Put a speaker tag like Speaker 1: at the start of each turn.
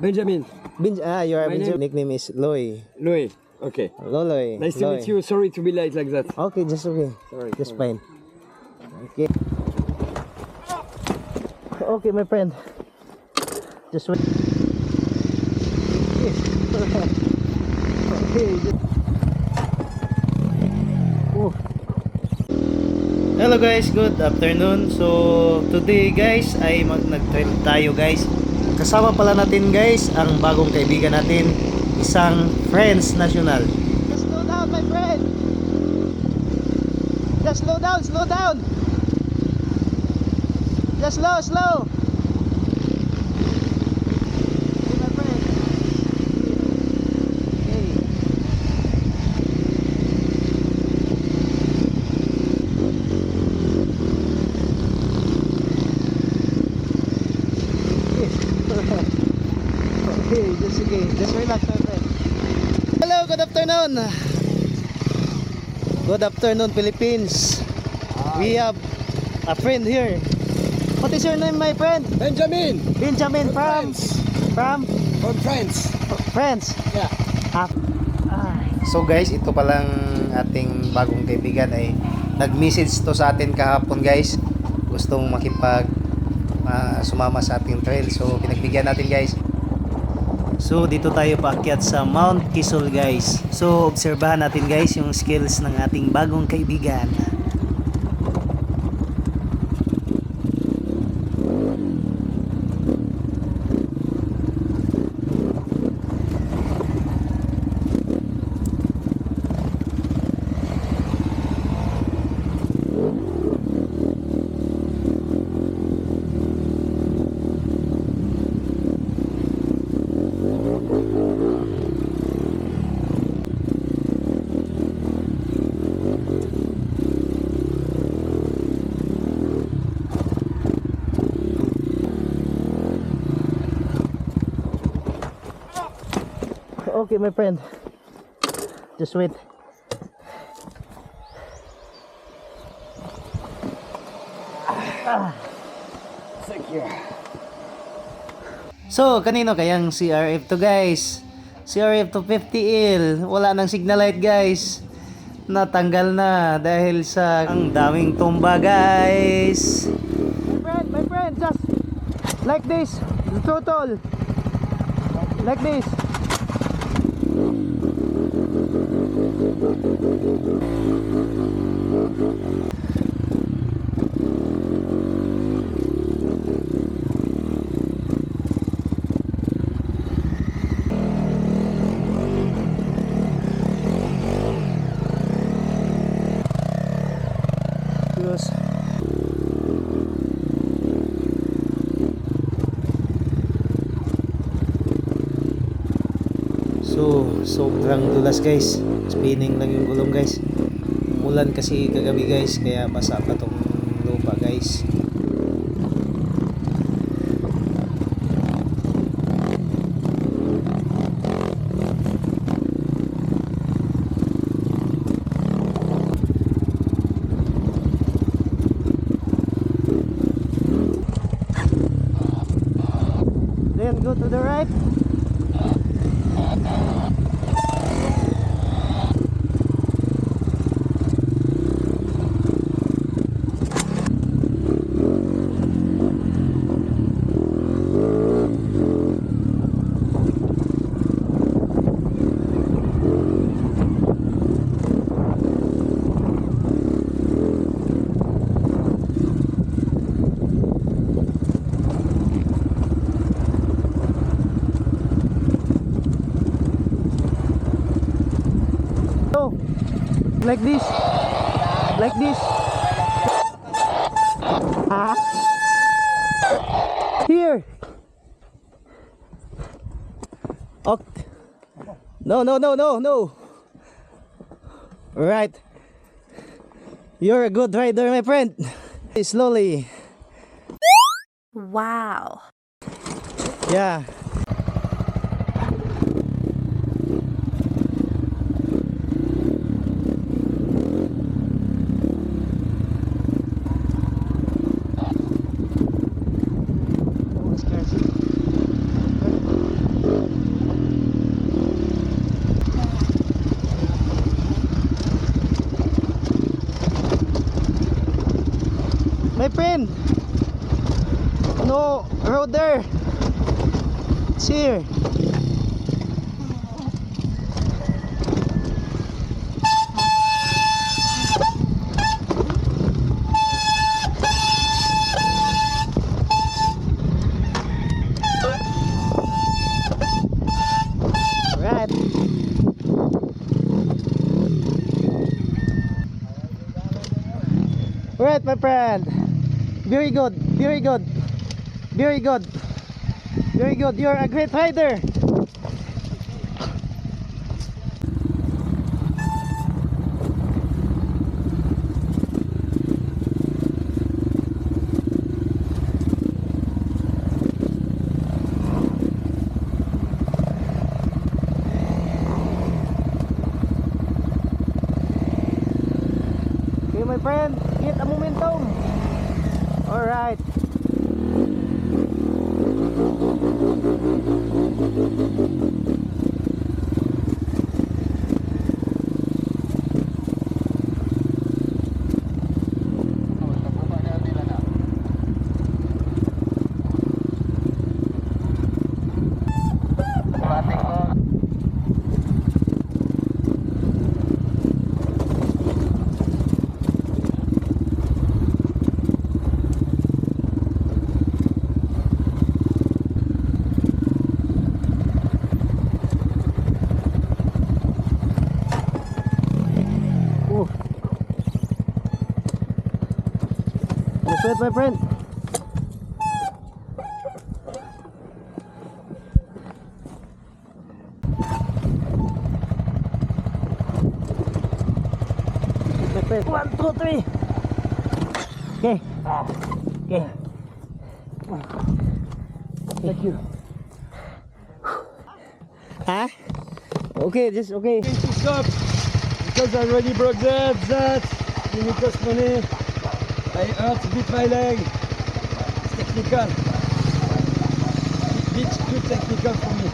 Speaker 1: Benjamin.
Speaker 2: You are
Speaker 1: My
Speaker 2: Benjamin. Nickname is Loy.
Speaker 1: Louis. Okay.
Speaker 2: Loloy.
Speaker 1: Nice to meet you. Sorry to be late like that.
Speaker 2: Okay, just okay.
Speaker 1: Sorry.
Speaker 2: Just fine. Okay. Okay, my friend. Just wait. Okay. Oh. Hello guys, good afternoon. So today guys ay nag-trail tayo guys. Kasama pala natin guys ang bagong kaibigan natin, isang Friends National. Just slow down my friend. Just slow down, slow down. Just slow. Okay, my friend. Okay. Okay, just relax my friend. Hello, good afternoon. Good afternoon Philippines. We have a friend here. What is your name my friend?
Speaker 1: Benjamin.
Speaker 2: Benjamin from
Speaker 1: From France.
Speaker 2: Friends.
Speaker 1: Yeah.
Speaker 2: So guys, ito palang ating bagong kaibigan ay nag-message to sa atin kahapon guys. Gustong sumama sa ating trail. So pinagbigyan natin guys. So dito tayo paakyat sa Mount Kisol guys. So obserbahan natin guys yung skills ng ating bagong kaibigan. Okay, my friend. Just wait.
Speaker 1: Secure.
Speaker 2: So, kanino kayang CRF to guys? CRF to 50L. Wala nang signal light guys. Natanggal na dahil sa ang daming tumba guys. My friend, just like this. The total. Like this. Close. So, sobrang dulas guys. Spinning lang yung gulong guys. Umulan kasi kagabi guys, kaya basa pa tong lupa guys. Then go to the right. Like this. Like this. Here. Okay. No. Right. You're a good rider, my friend. Slowly.
Speaker 3: Wow.
Speaker 2: Yeah. friend. No road there. It's here. Right. Right, my friend. Very good. Very good. Very good. Very good. You're a great rider. Okay, my friend, get a momentum. All right. That's it, my friend. My friend. 1, 2, 3. Okay. Okay.
Speaker 1: Thank you.
Speaker 2: Huh? Okay, just okay.
Speaker 1: Going to stop because I already broke that. It cost money. I hurt a bit my leg. It's technical. Bit too technical for me.